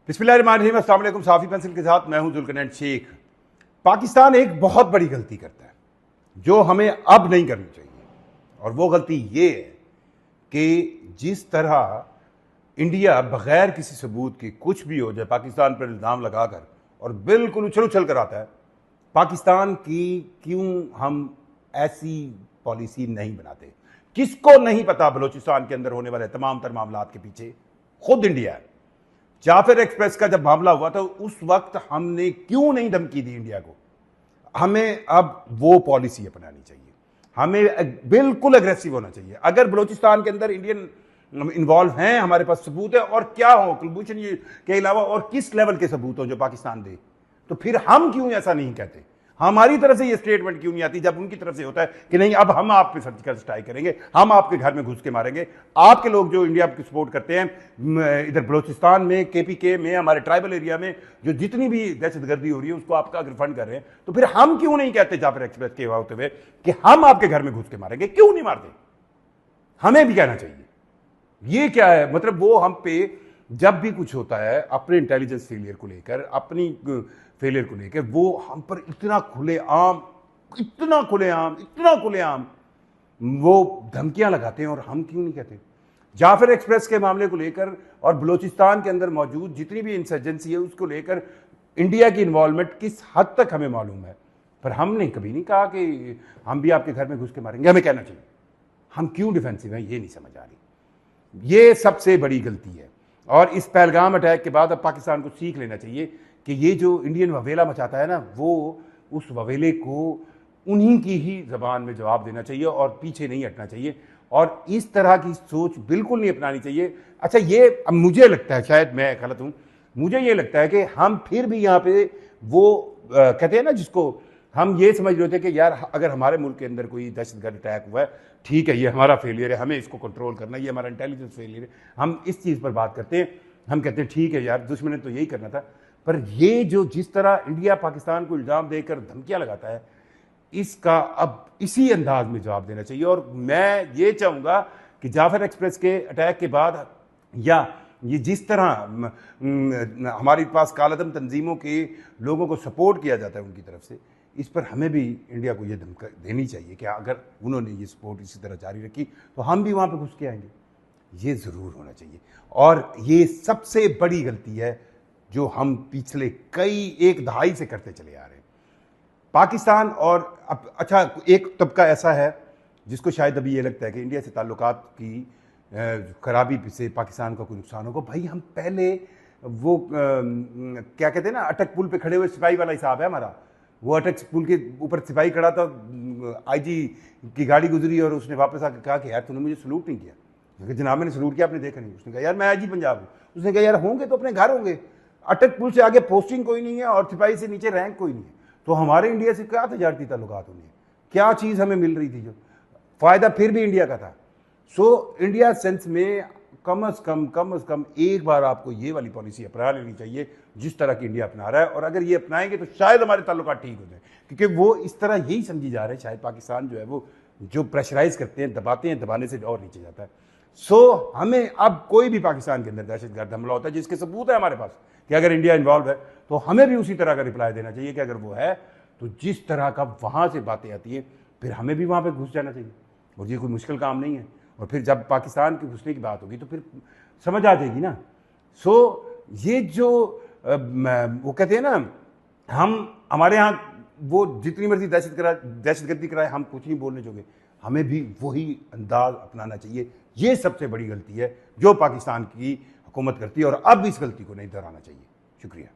बिस्मिल्लाहिर्रहमानिर्रहीम। अस्सलाम वालेकुम। साफी पेंसिल के साथ मैं हूं जुल्करनैन शेख। पाकिस्तान एक बहुत बड़ी गलती करता है जो हमें अब नहीं करनी चाहिए, और वो गलती ये है कि जिस तरह इंडिया बगैर किसी सबूत के कुछ भी हो जाए पाकिस्तान पर इल्ज़ाम लगाकर और बिल्कुल उछल उछल कर आता है, पाकिस्तान की क्यों हम ऐसी पॉलिसी नहीं बनाते? किसको नहीं पता बलूचिस्तान के अंदर होने वाले तमाम तर मामलात के पीछे खुद इंडिया है। जाफर एक्सप्रेस का जब मामला हुआ था उस वक्त हमने क्यों नहीं धमकी दी इंडिया को? हमें अब वो पॉलिसी अपनानी चाहिए, हमें बिल्कुल अग्रेसिव होना चाहिए। अगर बलूचिस्तान के अंदर इंडियन इन्वॉल्व हैं, हमारे पास सबूत है, और क्या हो कुलभूषण के अलावा और किस लेवल के सबूत हो जो पाकिस्तान दे, तो फिर हम क्यों ऐसा नहीं कहते? हमारी तरफ से ये स्टेटमेंट क्यों नहीं आती जब उनकी तरफ से होता है कि नहीं अब हम आप पे सर्जिकल स्ट्राइक करेंगे, हम आपके घर में घुस के मारेंगे। आपके लोग जो इंडिया की सपोर्ट करते हैं इधर बलूचिस्तान में, केपीके में, हमारे ट्राइबल एरिया में जो जितनी भी दहशतगर्दी हो रही है उसको आपका अगर फंड कर रहे हैं, तो फिर हम क्यों नहीं कहते जाफर एक्सप्रेस के होते हुए कि हम आपके घर में घुस के मारेंगे? क्यों नहीं मारते? हमें भी कहना चाहिए। ये क्या है मतलब? वो हम पे जब भी कुछ होता है अपने इंटेलिजेंस फेलियर को लेकर, अपनी फेलियर को लेकर, वो हम पर इतना खुलेआम वो धमकियां लगाते हैं, और हम क्यों नहीं कहते? जाफर एक्सप्रेस के मामले को लेकर और बलूचिस्तान के अंदर मौजूद जितनी भी इंसर्जेंसी है उसको लेकर इंडिया की इन्वॉल्वमेंट किस हद तक हमें मालूम है, पर हमने कभी नहीं कहा कि हम भी आपके घर में घुस के मारेंगे। हमें कहना चाहिए। हम क्यों डिफेंसिव हैं ये नहीं समझ आ रही। ये सबसे बड़ी गलती है, और इस पहलगाम अटैक के बाद अब पाकिस्तान को सीख लेना चाहिए कि ये जो इंडियन ववेला मचाता है ना, वो उस ववेले को उन्हीं की ही जबान में जवाब देना चाहिए और पीछे नहीं हटना चाहिए, और इस तरह की सोच बिल्कुल नहीं अपनानी चाहिए। अच्छा, ये अब मुझे लगता है, शायद मैं गलत हूं, मुझे ये लगता है कि हम फिर भी यहाँ पे वो कहते हैं ना, जिसको हम ये समझ रहे थे कि यार अगर हमारे मुल्क के अंदर कोई दहशतगर्द अटैक हुआ है, ठीक है, ये हमारा फेलियर है, हमें इसको कंट्रोल करना है, ये हमारा इंटेलिजेंस फेलियर है, हम इस चीज़ पर बात करते हैं, हम कहते हैं ठीक है यार दुश्मन ने तो यही करना था। पर ये जो जिस तरह इंडिया पाकिस्तान को इल्ज़ाम देकर धमकियां लगाता है, इसका अब इसी अंदाज में जवाब देना चाहिए। और मैं ये चाहूँगा कि जाफर एक्सप्रेस के अटैक के बाद, या ये जिस तरह हमारे पास कालादम तंजीमों के लोगों को सपोर्ट किया जाता है उनकी तरफ से, इस पर हमें भी इंडिया को ये धमकी देनी चाहिए कि अगर उन्होंने ये सपोर्ट इसी तरह जारी रखी तो हम भी वहाँ पे घुस के आएंगे। ये ज़रूर होना चाहिए, और ये सबसे बड़ी गलती है जो हम पिछले एक दहाई से करते चले आ रहे हैं पाकिस्तान। और अब अच्छा, एक तबका ऐसा है जिसको शायद अभी ये लगता है कि इंडिया से ताल्लुकात की खराबी से पाकिस्तान का कोई नुकसान होगा। भाई हम पहले वो क्या कहते हैं ना, अटक पुल पे खड़े हुए सिपाही वाला हिसाब है हमारा। वो अटक पुल के ऊपर सिपाही खड़ा था, आईजी की गाड़ी गुजरी और उसने वापस आकर कहा कि यार तूने मुझे सलूट नहीं किया। जनाब मैंने सलूट किया, आपने देखा नहीं? उसने कहा यार मैं आईजी पंजाब हूँ। उसने कहा यार होंगे तो अपने घर होंगे, अटक पुल से आगे पोस्टिंग कोई नहीं है और सिपाही से नीचे रैंक कोई नहीं है, तो हमारे इंडिया से क्या तजारती ताल्लुकात होनी है? क्या चीज़ हमें मिल रही थी जो फ़ायदा फिर भी इंडिया का था? सो इंडिया सेंस में कम अज़ कम एक बार आपको ये वाली पॉलिसी अपना लेनी चाहिए जिस तरह की इंडिया अपना रहा है, और अगर ये अपनाएंगे तो शायद हमारे ताल्लुकात ठीक हो जाए, क्योंकि वो इस तरह यही समझी जा रहे हैं शायद पाकिस्तान जो है वो जो प्रेशराइज करते हैं, दबाते हैं, दबाने से और नीचे जाता है। सो हमें अब कोई भी पाकिस्तान के अंदर दहशतगर्द हमला होता है जिसके सबूत है हमारे पास कि अगर इंडिया इन्वॉल्व है, तो हमें भी उसी तरह का रिप्लाई देना चाहिए कि अगर वो है तो जिस तरह का वहाँ से बातें आती हैं फिर हमें भी वहाँ पर घुस जाना चाहिए, और ये कोई मुश्किल काम नहीं है। और फिर जब पाकिस्तान के घुसने की बात होगी तो फिर समझ आ जाएगी ना। सो ये जो वो कहते हैं ना, हमारे यहाँ वो जितनी मर्जी दहशतगर्दी कराए हम कुछ नहीं बोलने जोगे, हमें भी वही अंदाज अपनाना चाहिए। ये सबसे बड़ी गलती है जो पाकिस्तान की हुकूमत करती है, और अब इस गलती को नहीं दोहराना चाहिए। शुक्रिया।